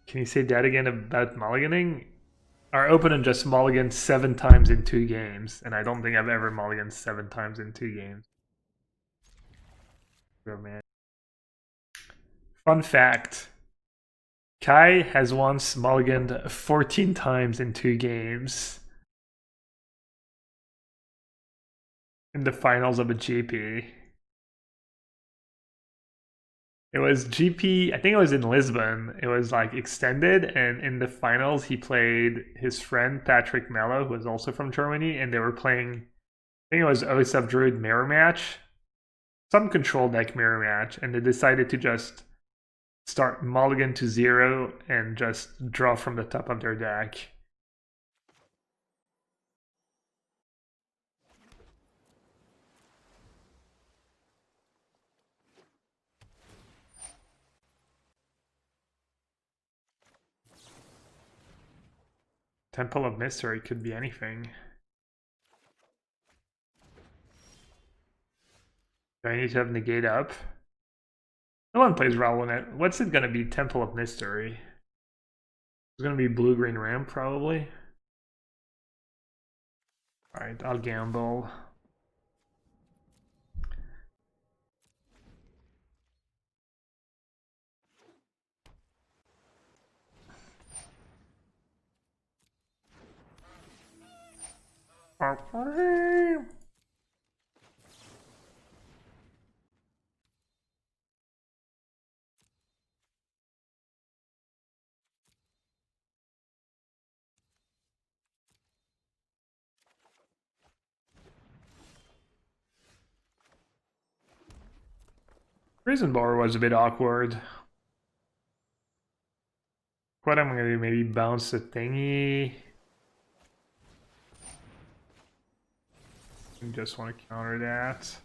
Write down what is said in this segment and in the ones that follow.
Can you say that again about mulliganing? Our opponent just mulliganed 7 times in 2 games, and I don't think I've ever mulliganed 7 times in 2 games. Oh man. Fun fact. Kai has once mulliganed 14 times in 2 games in the finals of a GP. It was GP, I think it was in Lisbon. It was like extended, and in the finals, he played his friend Patrick Mello, who was also from Germany, and they were playing, I think it was OSF Druid mirror match, some control deck mirror match, and they decided to just start mulligan to 0 and just draw from the top of their deck. Temple of Mystery could be anything. Do I need to have negate up? No one plays Rowlet. What's it gonna be? Temple of Mystery. It's gonna be blue-green ramp, probably. Alright, I'll gamble. Prison Bar was a bit awkward. What am I gonna do? Maybe bounce the thingy? I just want to counter that.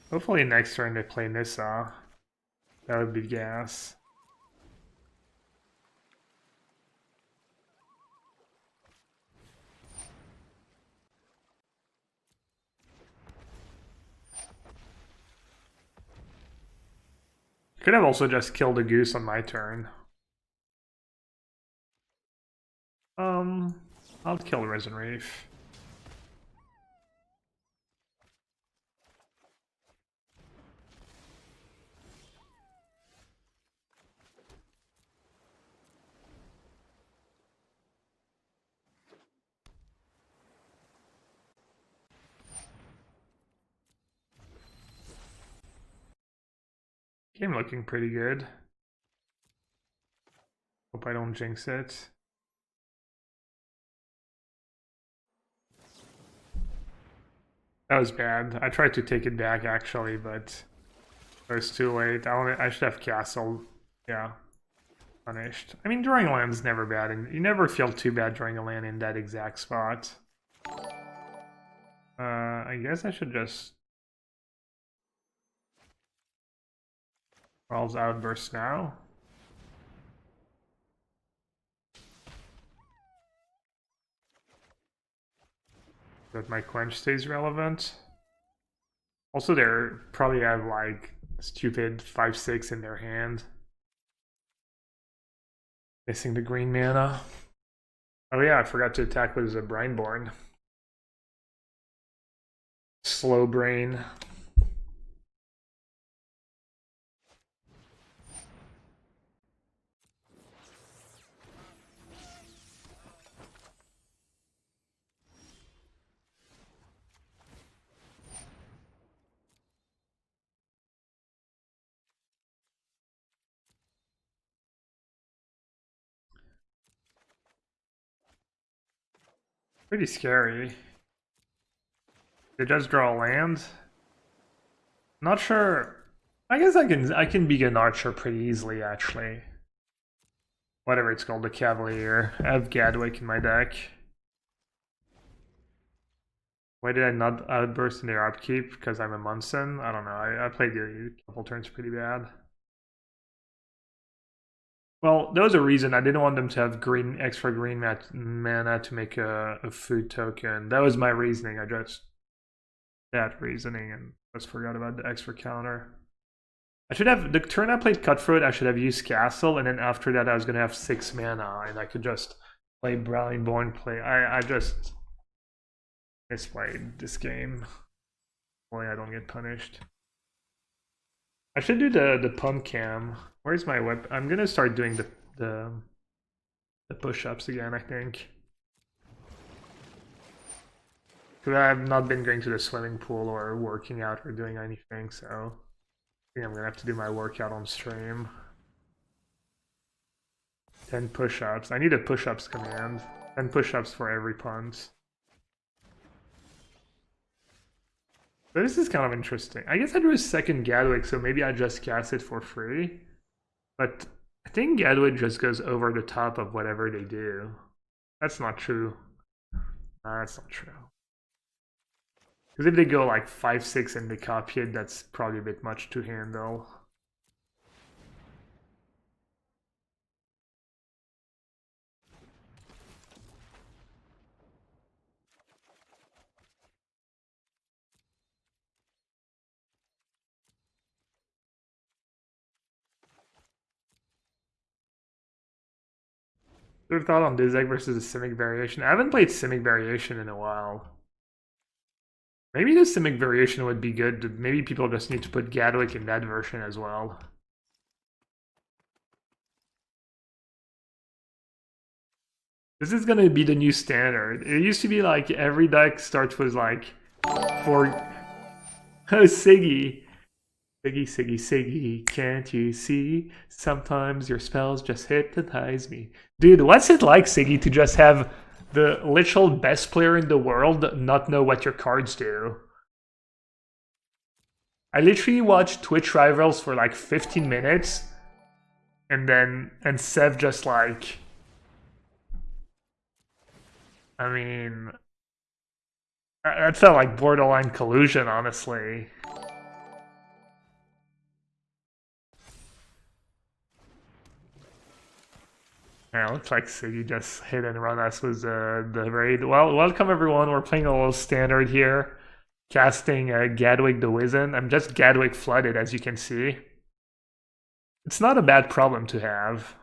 Hopefully next turn they play Nissa. That would be gas. Could have also just killed a goose on my turn. I'll kill Risen Reef. Game looking pretty good. Hope I don't jinx it. That was bad. I tried to take it back actually, but it was too late. I should have castled. Yeah. Punished. I mean, drawing a land's never bad, and you never feel too bad drawing a land in that exact spot. I guess I should just Rawls Outburst now. That my quench stays relevant. Also, they probably have like stupid 5/6 in their hand. Missing the green mana. Oh yeah, I forgot to attack with a Brineborn. Slow brain. Pretty scary. They just draw a land. Not sure. I guess I can be an archer pretty easily actually. Whatever it's called, the Cavalier. I have Gadwick in my deck. Why did I not outburst in their upkeep? Because I'm a Munson? I don't know. I played a couple turns pretty bad. Well, there was a reason. I didn't want them to have extra green mana to make a food token. That was my reasoning. I just that reasoning and just forgot about the extra counter. I should have, the turn I played Cutthroat, I should have used Castle, and then after that I was gonna have 6 mana, and I could just play Brownie-Born play. I just misplayed this game. Boy, I don't get punished. I should do the pump cam. Where's my web? I'm gonna start doing the push-ups again, I think. Because I've not been going to the swimming pool or working out or doing anything, so I think I'm gonna have to do my workout on stream. 10 push-ups. I need a push-ups command. 10 push-ups for every punt. But this is kind of interesting. I guess I drew a second Gadwick, so maybe I just cast it for free. But I think Gadwick just goes over the top of whatever they do. That's not true. That's not true. Because if they go like 5-6 and they copy it, that's probably a bit much to handle. Your thought on this deck versus the Simic Variation? I haven't played Simic Variation in a while. Maybe the Simic Variation would be good. Maybe people just need to put Gadwick in that version as well. This is gonna be the new standard. It used to be like every deck starts with like 4... Oh, Siggy. Siggy, Siggy, Siggy, can't you see? Sometimes your spells just hypnotize me. Dude, what's it like, Siggy, to just have the literal best player in the world not know what your cards do? I literally watched Twitch Rivals for like 15 minutes, and Sev just like... I mean... That felt like borderline collusion, honestly. Yeah, looks like Siggy just hit and run us with the raid. Well, welcome everyone. We're playing a little standard here. Casting Gadwick the Wizen. I'm just Gadwick flooded, as you can see. It's not a bad problem to have.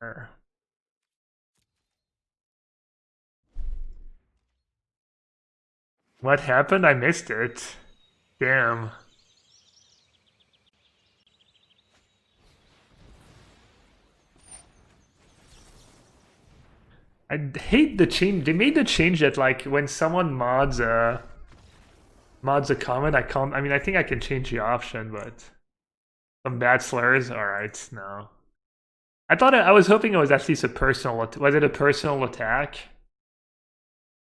Sure. What happened? I missed it. Damn. I hate the change. They made the change that like when someone mods a comment, I can't. I mean, I think I can change the option, but some bad slurs. All right, no. I was hoping it was at least a personal. Was it a personal attack?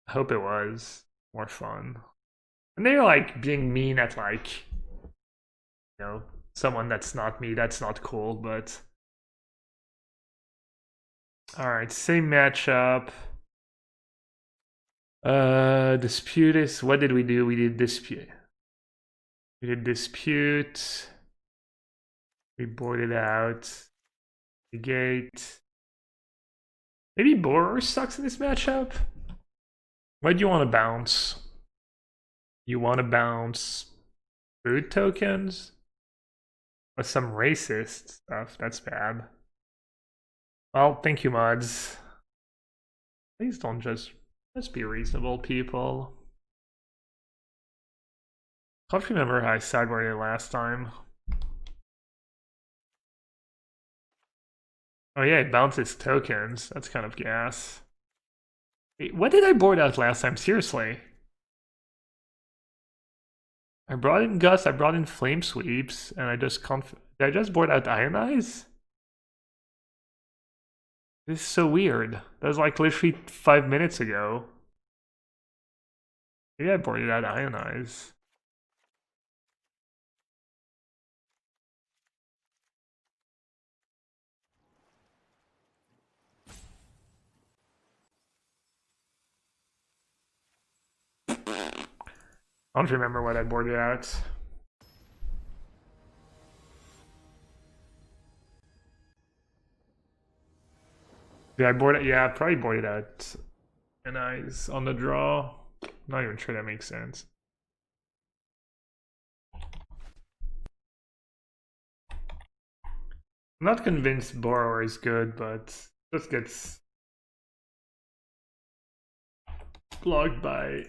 I hope it was more fun. And they're like being mean at like, someone that's not me. That's not cool. But all right, same matchup. Dispute is, what did we do? We did dispute. We did dispute. We boarded out. Negate. Maybe Borer sucks in this matchup? Why do you want to bounce? You want to bounce food tokens? Or some racist stuff? That's bad. Well, thank you, mods. Please don't just be reasonable, people. I can't remember how I sideboarded last time. Oh yeah, it bounces tokens. That's kind of gas. Wait, what did I board out last time? Seriously. I brought in Gus, I brought in Flame Sweeps, and I just did I just board out Ionize? This is so weird. That was like literally 5 minutes ago. Maybe I boarded out Ionize. I don't remember what I boarded out. Did I board it? Yeah, I probably boarded out an eyes on the draw. Not even sure that makes sense. I'm not convinced borrower is good, but just gets blocked by.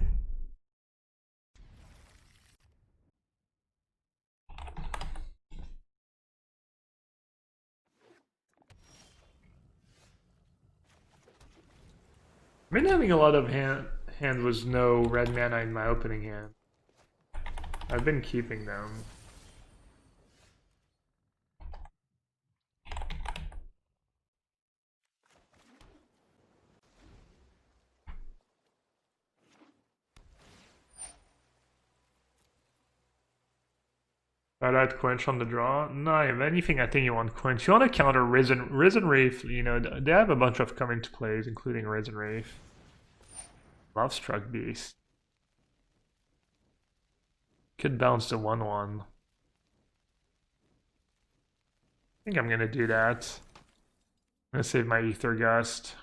I've been having a lot of hand with no red mana in my opening hand. I've been keeping them. That quench on the draw? No, if anything, I think you want quench. You want to counter Risen Wraith. You know, they have a bunch of come into plays, including Risen Wraith. Love Struck Beast. Could bounce the 1/1. I think I'm gonna do that. I'm gonna save my Ether Gust.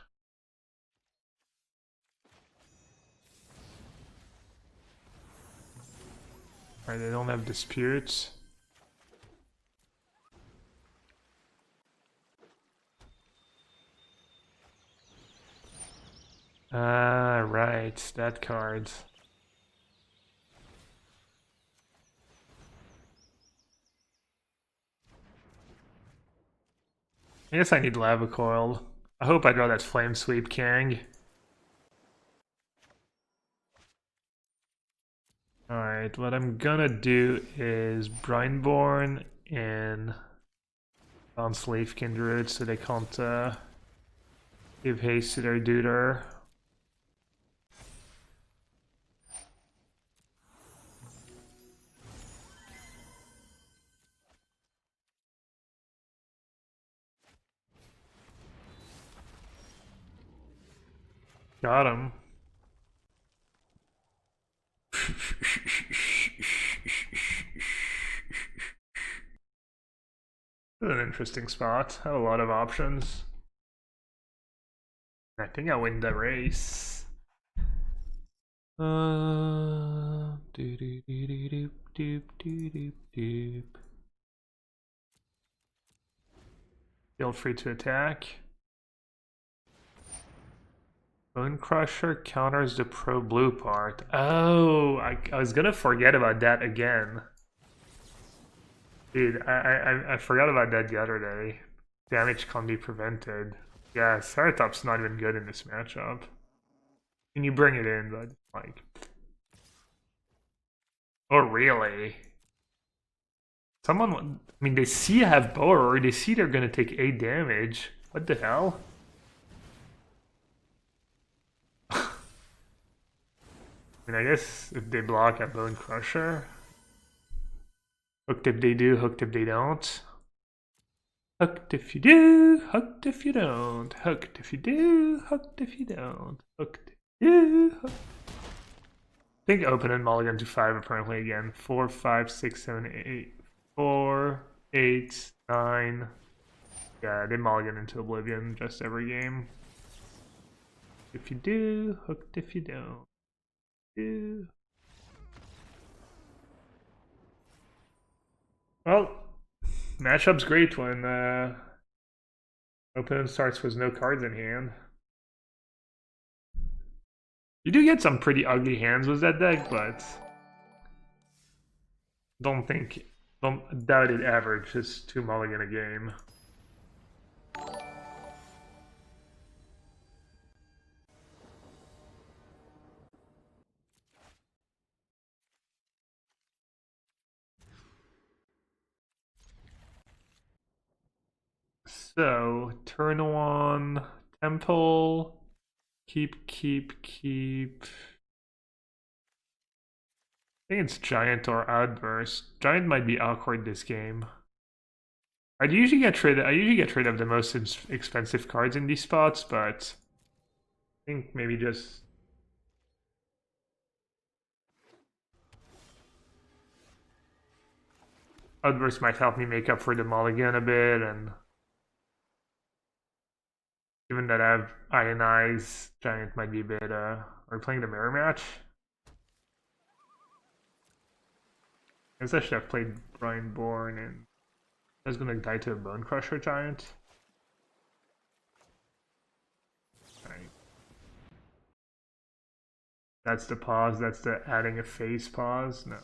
Alright, they don't have disputes. Ah, right, that card. I guess I need Lava Coil. I hope I draw that Flame Sweep Kang. Alright, what I'm gonna do is Brineborn and bounce Leaf Kindred so they can't give haste to their duder. Got him. This is an interesting spot. Have a lot of options. I think I win the race. Doop doop doop doop doop doop. Feel free to attack. Bone Crusher counters the pro blue part. Oh, I was gonna forget about that again. Dude, I forgot about that the other day. Damage can't be prevented. Yeah, Ceratop's not even good in this matchup. And you bring it in, but like... Oh, really? Someone... I mean, they see I have Borer, they see they're gonna take 8 damage. What the hell? I mean, I guess if they block a Bone Crusher... Hooked if they do, hooked if they don't. Hooked if you do, hooked if you don't. Hooked if you do, hooked if you don't. Hooked if you do, hooked. I think open and mulligan to 5 apparently again. 4, 5, 6, 7, 8. 4, 8, 9. Yeah, they mulligan into oblivion just every game. If you do, hooked if you don't. Do. Well, matchup's great when opponent starts with no cards in hand. You do get some pretty ugly hands with that deck, but don't doubt it averages 2 mulligan a game. So, turn 1, Temple, keep. I think it's Giant or Outburst. Giant might be awkward this game. I usually get rid of the most expensive cards in these spots, but I think maybe just Outburst might help me make up for the mulligan a bit, and even that have ionized giant might be a bit. Are we playing the mirror match? I guess I should have played Brian Bourne, and I was gonna die to a Bone Crusher giant. Alright. That's the pause, that's the adding a face pause. No.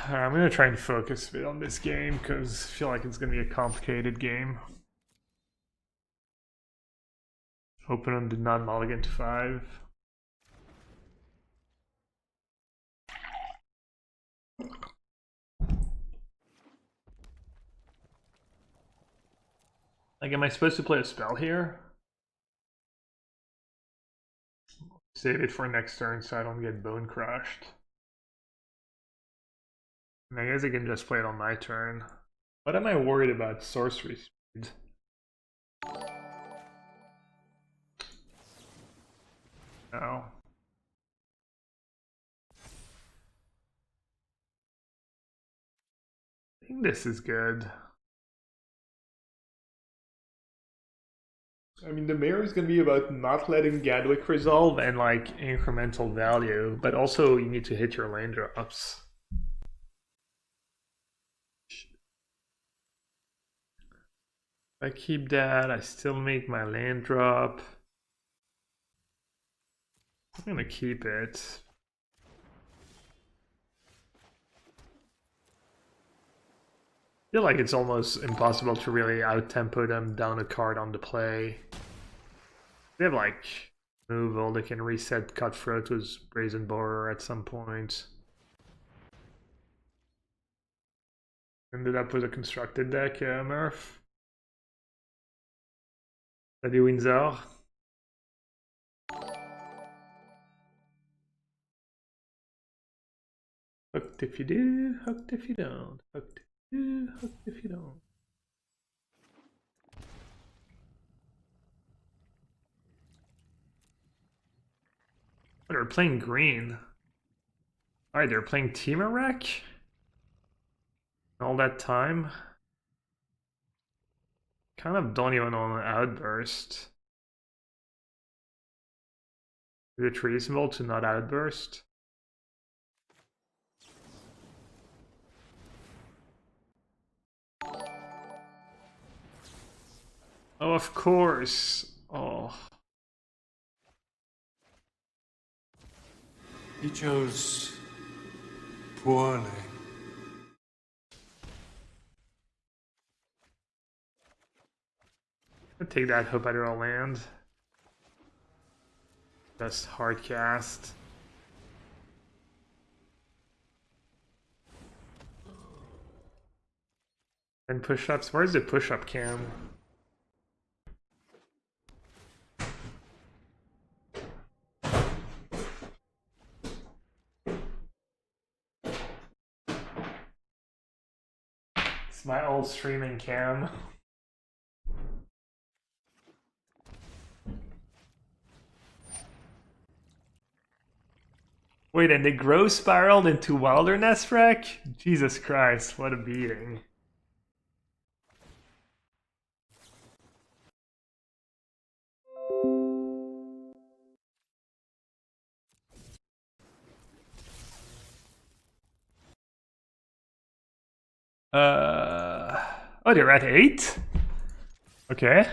I'm gonna try and focus a bit on this game because I feel like it's gonna be a complicated game. Open did not mulligan to 5. Like, am I supposed to play a spell here? Save it for next turn so I don't get bone crushed. And I guess I can just play it on my turn. What am I worried about? Sorcery speed. No. I think this is good. I mean, the mirror is going to be about not letting Gadwick resolve and like incremental value, but also you need to hit your land drops. If I keep that, I still make my land drop. I'm going to keep it. I feel like it's almost impossible to really out-tempo them down a card on the play. They have like removal, they can reset Cutthroat with Brazen Borer at some point. Ended up with a constructed deck, Murph. Salut Windsor. Hooked if you do, hooked if you don't, hooked if you do, hooked if you don't. Oh, they're playing green. Alright, they're playing Teamer Wreck? All that time? Kind of don't even want an outburst. Is it reasonable to not outburst? Oh, of course. Oh. You chose poorly. I'll take that, hope I draw land. Just hard cast. And push-ups. Where's the push-up cam? It's my old streaming cam. Wait, and they growth spiraled into Wilderness Wreck? Jesus Christ, what a beating. Oh, they're at 8? Okay.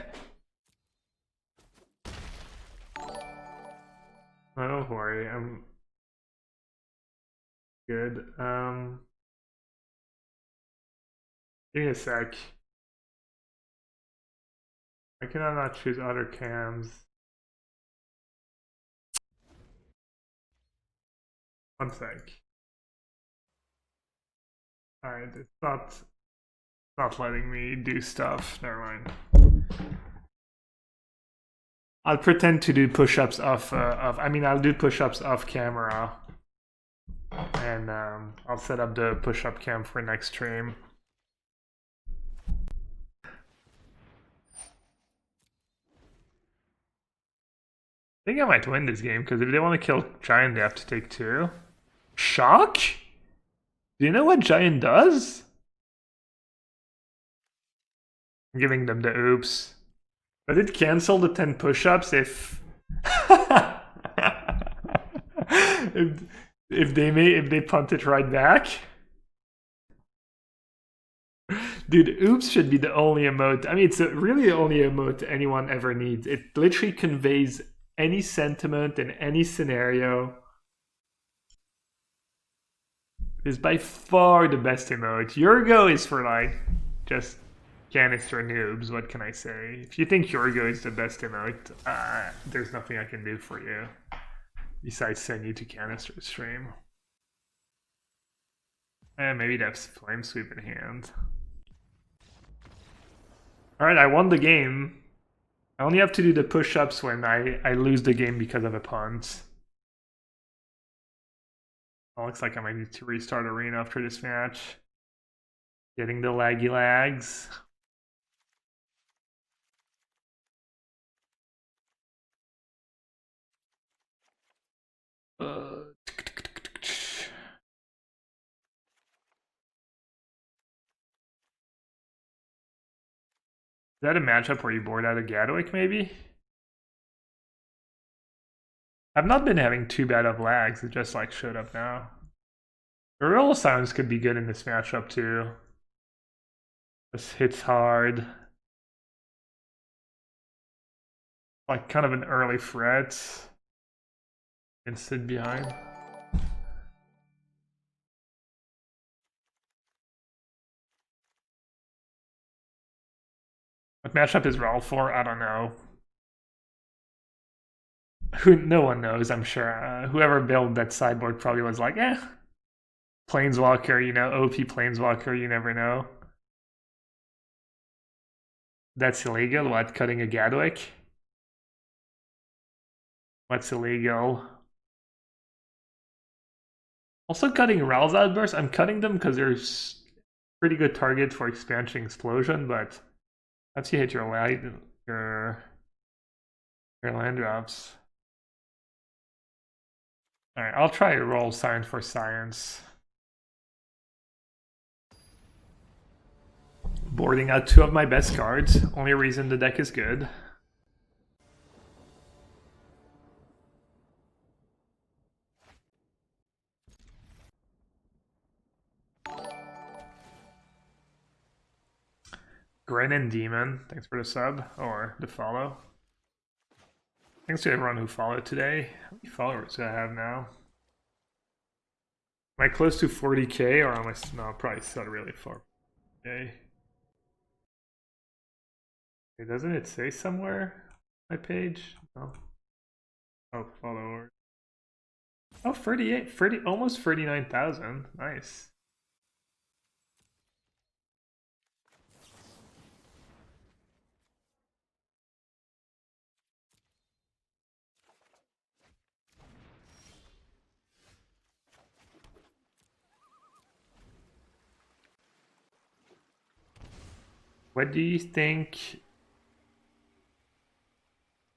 Oh, don't worry, I'm good. Give me a sec. I cannot not choose other cams. One sec. Alright, it's not letting me do stuff. Never mind. I'll pretend to do push-ups I'll do push-ups off camera. And I'll set up the push-up cam for next stream. think I might win this game, because if they want to kill Giant, they have to take 2. Shock? Do you know what Giant does? I'm giving them the oops. Does it cancel the 10 push-ups if... if they punt it right back? Dude, oops should be the only emote. I mean, it's really the only emote anyone ever needs. It literally conveys any sentiment in any scenario. It's by far the best emote. Yorgo is for like just canister noobs. What can I say? If you think Yorgo is the best emote, there's nothing I can do for you besides send you to canister stream. And maybe that's flame sweep in hand. Alright, I won the game. I only have to do the push-ups when I lose the game because of a punt. Oh, looks like I might need to restart arena after this match. Getting the laggy lags. Is that a matchup where you board out a Gadwick, maybe? I've not been having too bad of lags, it just like showed up now. Gorilla Sounds could be good in this matchup too. This hits hard. Like kind of an early threat. And sit behind. What matchup is Raul for? I don't know. No one knows, I'm sure. Whoever built that sideboard probably was like, Planeswalker, you know, OP Planeswalker, you never know. That's illegal. What, cutting a Gadwick? What's illegal? Also cutting Raul's Outburst. I'm cutting them because there's pretty good targets for Expansion Explosion, but once you hit your land drops. Alright, I'll try to roll Science for Science. Boarding out 2 of my best cards. Only reason the deck is good. Grin and Demon, thanks for the sub, or the follow. Thanks to everyone who followed today. How many followers do I have now? Am I close to 40k or am I... No, probably still really far. Okay. Doesn't it say somewhere? My page? No. Oh, followers. Oh, 38, almost 39,000. Nice. What do you think?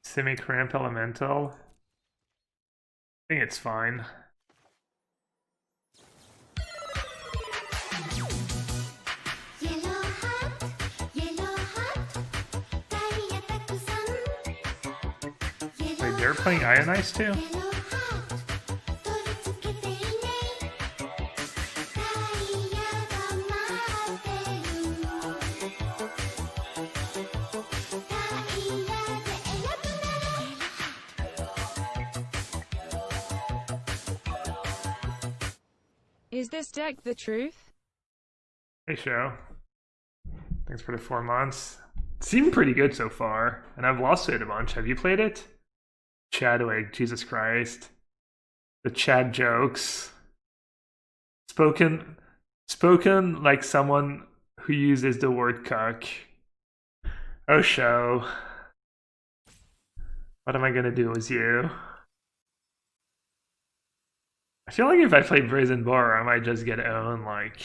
Semi-cramp elemental? I think it's fine. Wait, they're playing Ionize too? Is this deck the truth? Hey, show. Thanks for the 4 months. It seemed pretty good so far, and I've lost it a bunch. Have you played it? Chadwick, Jesus Christ. The Chad jokes. Spoken like someone who uses the word cuck. Oh, show. What am I gonna do with you? I feel like if I play Brazen Bar, I might just get owned, like...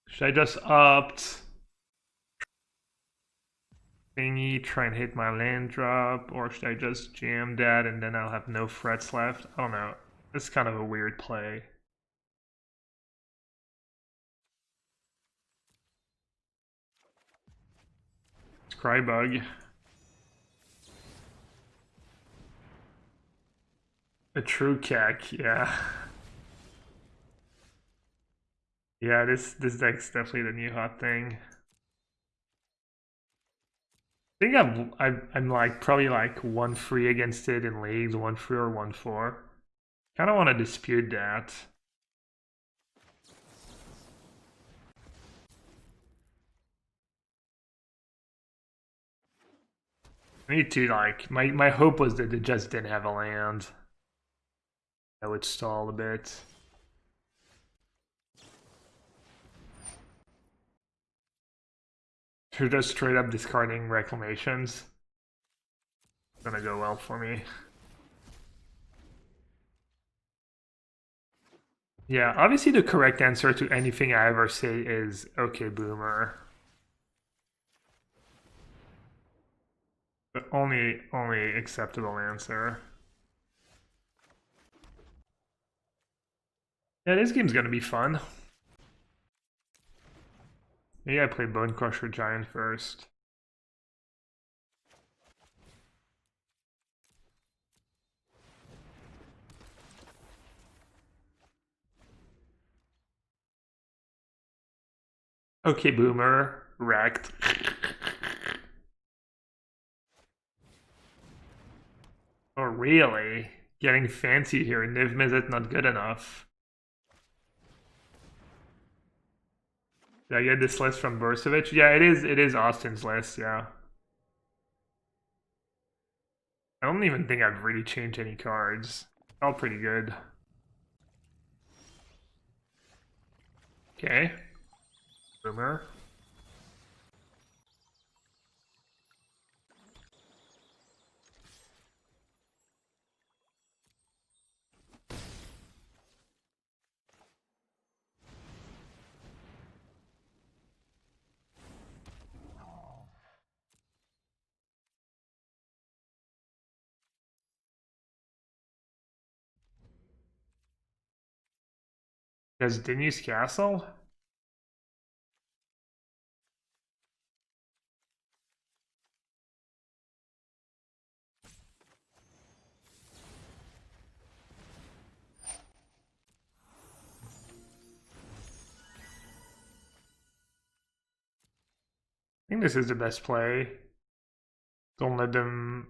Should I just opt? thingy, try and hit my land drop, or should I just jam that and then I'll have no threats left? I don't know. It's kind of a weird play. Scrybug. A true keck, yeah. Yeah, this deck's definitely the new hot thing. I think I'm like probably like 1-3 against it in leagues, 1-3 or 1-4. Kind of want to dispute that. I need to like my hope was that it just didn't have a land. That would stall a bit. So just straight up discarding reclamations. It's gonna go well for me. Yeah, obviously the correct answer to anything I ever say is okay, boomer. The only acceptable answer. Yeah, this game's gonna be fun. Maybe I play Bone Crusher Giant first. Okay, boomer. Wrecked. Oh, really? Getting fancy here. Niv Mizzet not good enough. Did I get this list from Bursovich? Yeah, it is Austin's list, yeah. I don't even think I've really changed any cards. All pretty good. Okay. Boomer. Does Dinny's Castle? I think this is the best play. Don't let them...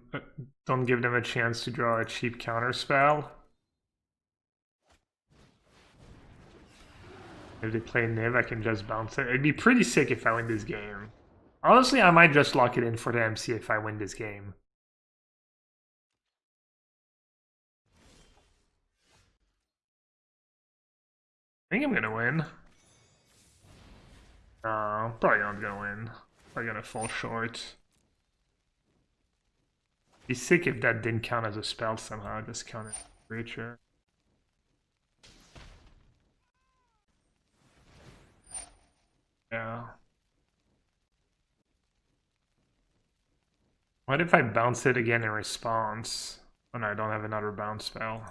don't give them a chance to draw a cheap counter spell. If they play Niv, I can just bounce it. It'd be pretty sick if I win this game. Honestly, I might just lock it in for the MC if I win this game. I think I'm gonna win. Probably not gonna win. Probably gonna fall short. Be sick if that didn't count as a spell somehow. Just count as a creature. Yeah. What if I bounce it again in response? Oh no, I don't have another bounce spell.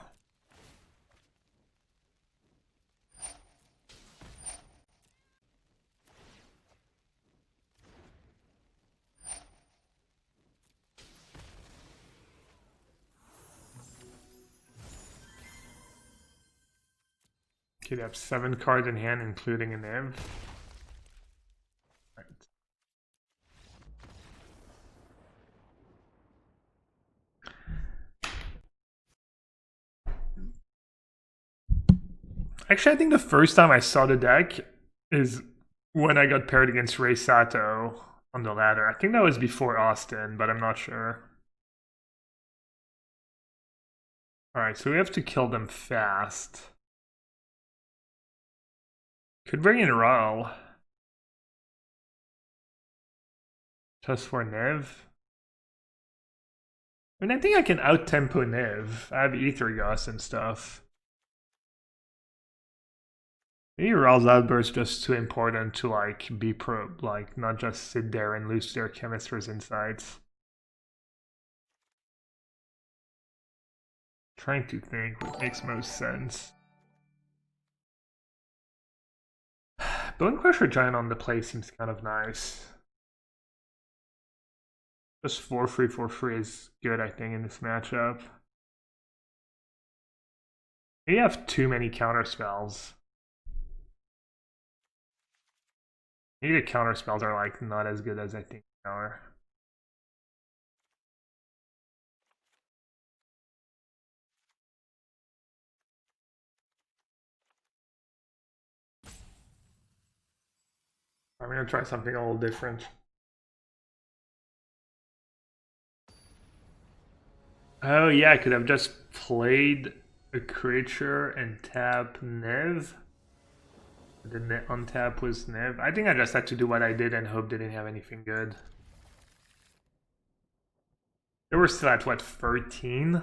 Okay, they have 7 cards in hand, including an Ev. Right. Actually, I think the first time I saw the deck is when I got paired against Ray Sato on the ladder. I think that was before Austin, but I'm not sure. Alright, so we have to kill them fast. Could bring in Raul. Just for Nev. I mean, I think I can out-tempo Nev. I have Ether Gust and stuff. Maybe Raul's outburst just too important to like be like not just sit there and lose their chemistry's insights. Trying to think what makes most sense. Bone Crusher Giant on the play seems kind of nice. Just 4-3 for free is good, I think, in this matchup. You have too many counter spells. Maybe the counter spells are like not as good as I think they are. I'm gonna try something a little different. Oh yeah, I could have just played a creature and tap Nev. The untap was Nev. I think I just had to do what I did and hope they didn't have anything good. They were still at what, 13?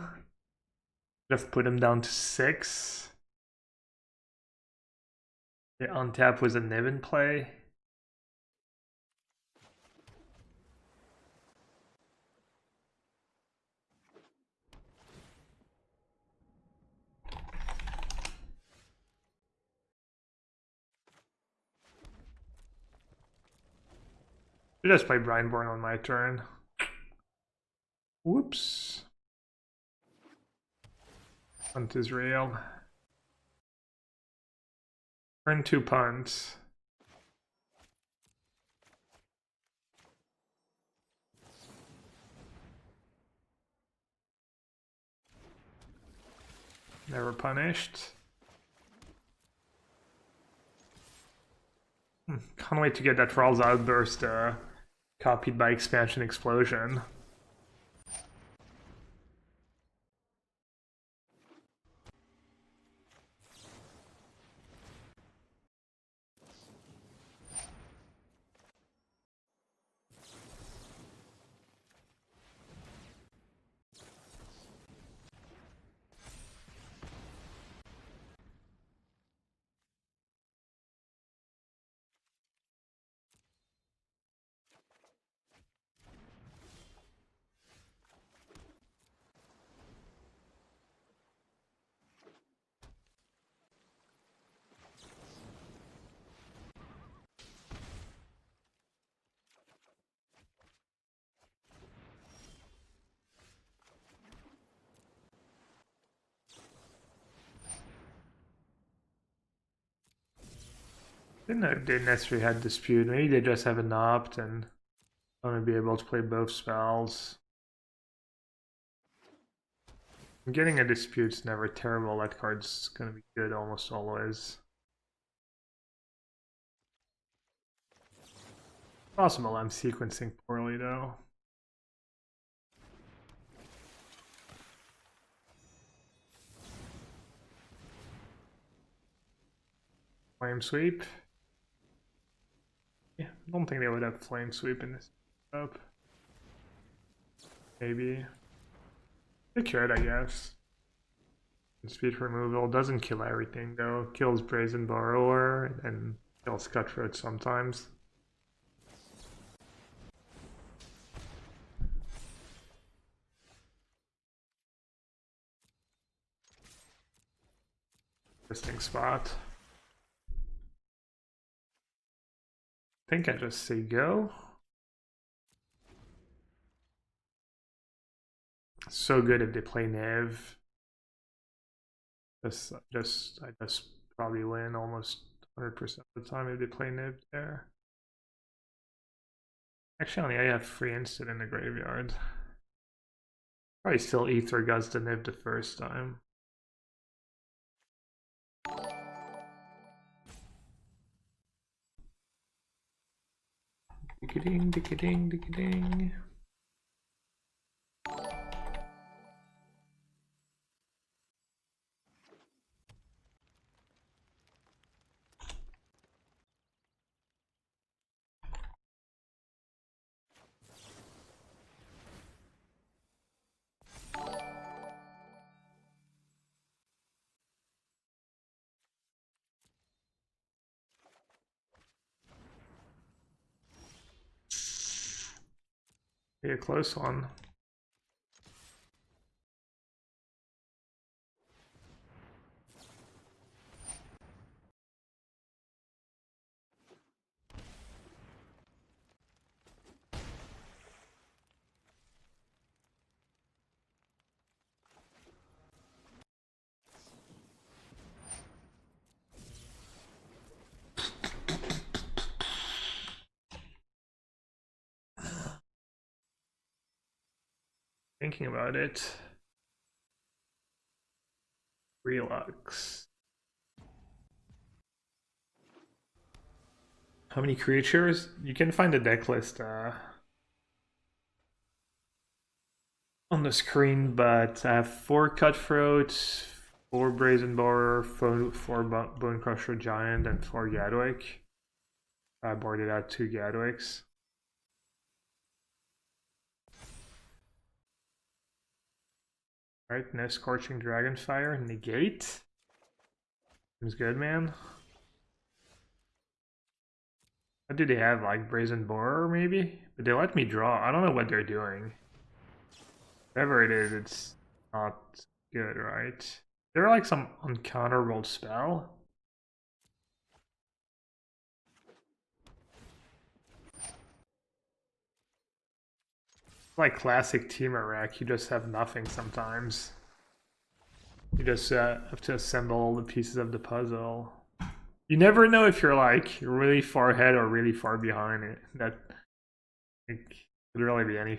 Just put them down to 6. The untap was a Nev in play. I just play Brindborn on my turn. Whoops. Punt is real. Turn 2 punts. Never punished. Can't wait to get that Thrall's Outburst copied by Expansion Explosion. Didn't know they necessarily had Dispute. Maybe they just have an opt and want to be able to play both spells. Getting a Dispute's never terrible. That card's gonna be good almost always. Possible I'm sequencing poorly though. Flame Sweep. Yeah, I don't think they would have Flame Sweep in this up. Maybe. They could, I guess. Speed removal doesn't kill everything though. Kills Brazen Borrower and kills Cutthroat sometimes. Interesting spot. I think I just say go. So good if they play Nev. I just probably win almost 100% of the time if they play Nev there. Actually, I have free instant in the graveyard. Probably still Ether Gust the Niv the first time. Ding ding ding ding ding. Be a close one. Thinking about it. Relux. How many creatures? You can find the deck list on the screen, but I have 4 Cutthroat, 4 Brazen Borer, 4 Bone Crusher Giant, and 4 Gadwick. I boarded out 2 Gadwicks. Alright, no Scorching Dragonfire. Negate. Seems good, man. What do they have? Like Brazen Borer, maybe? But they let me draw. I don't know what they're doing. Whatever it is, it's not good, right? Is there like some uncounterable spell? Like classic Team-a-Wreck, you just have nothing sometimes. You just have to assemble all the pieces of the puzzle. You never know if you're like really far ahead or really far behind it. That could really be anything.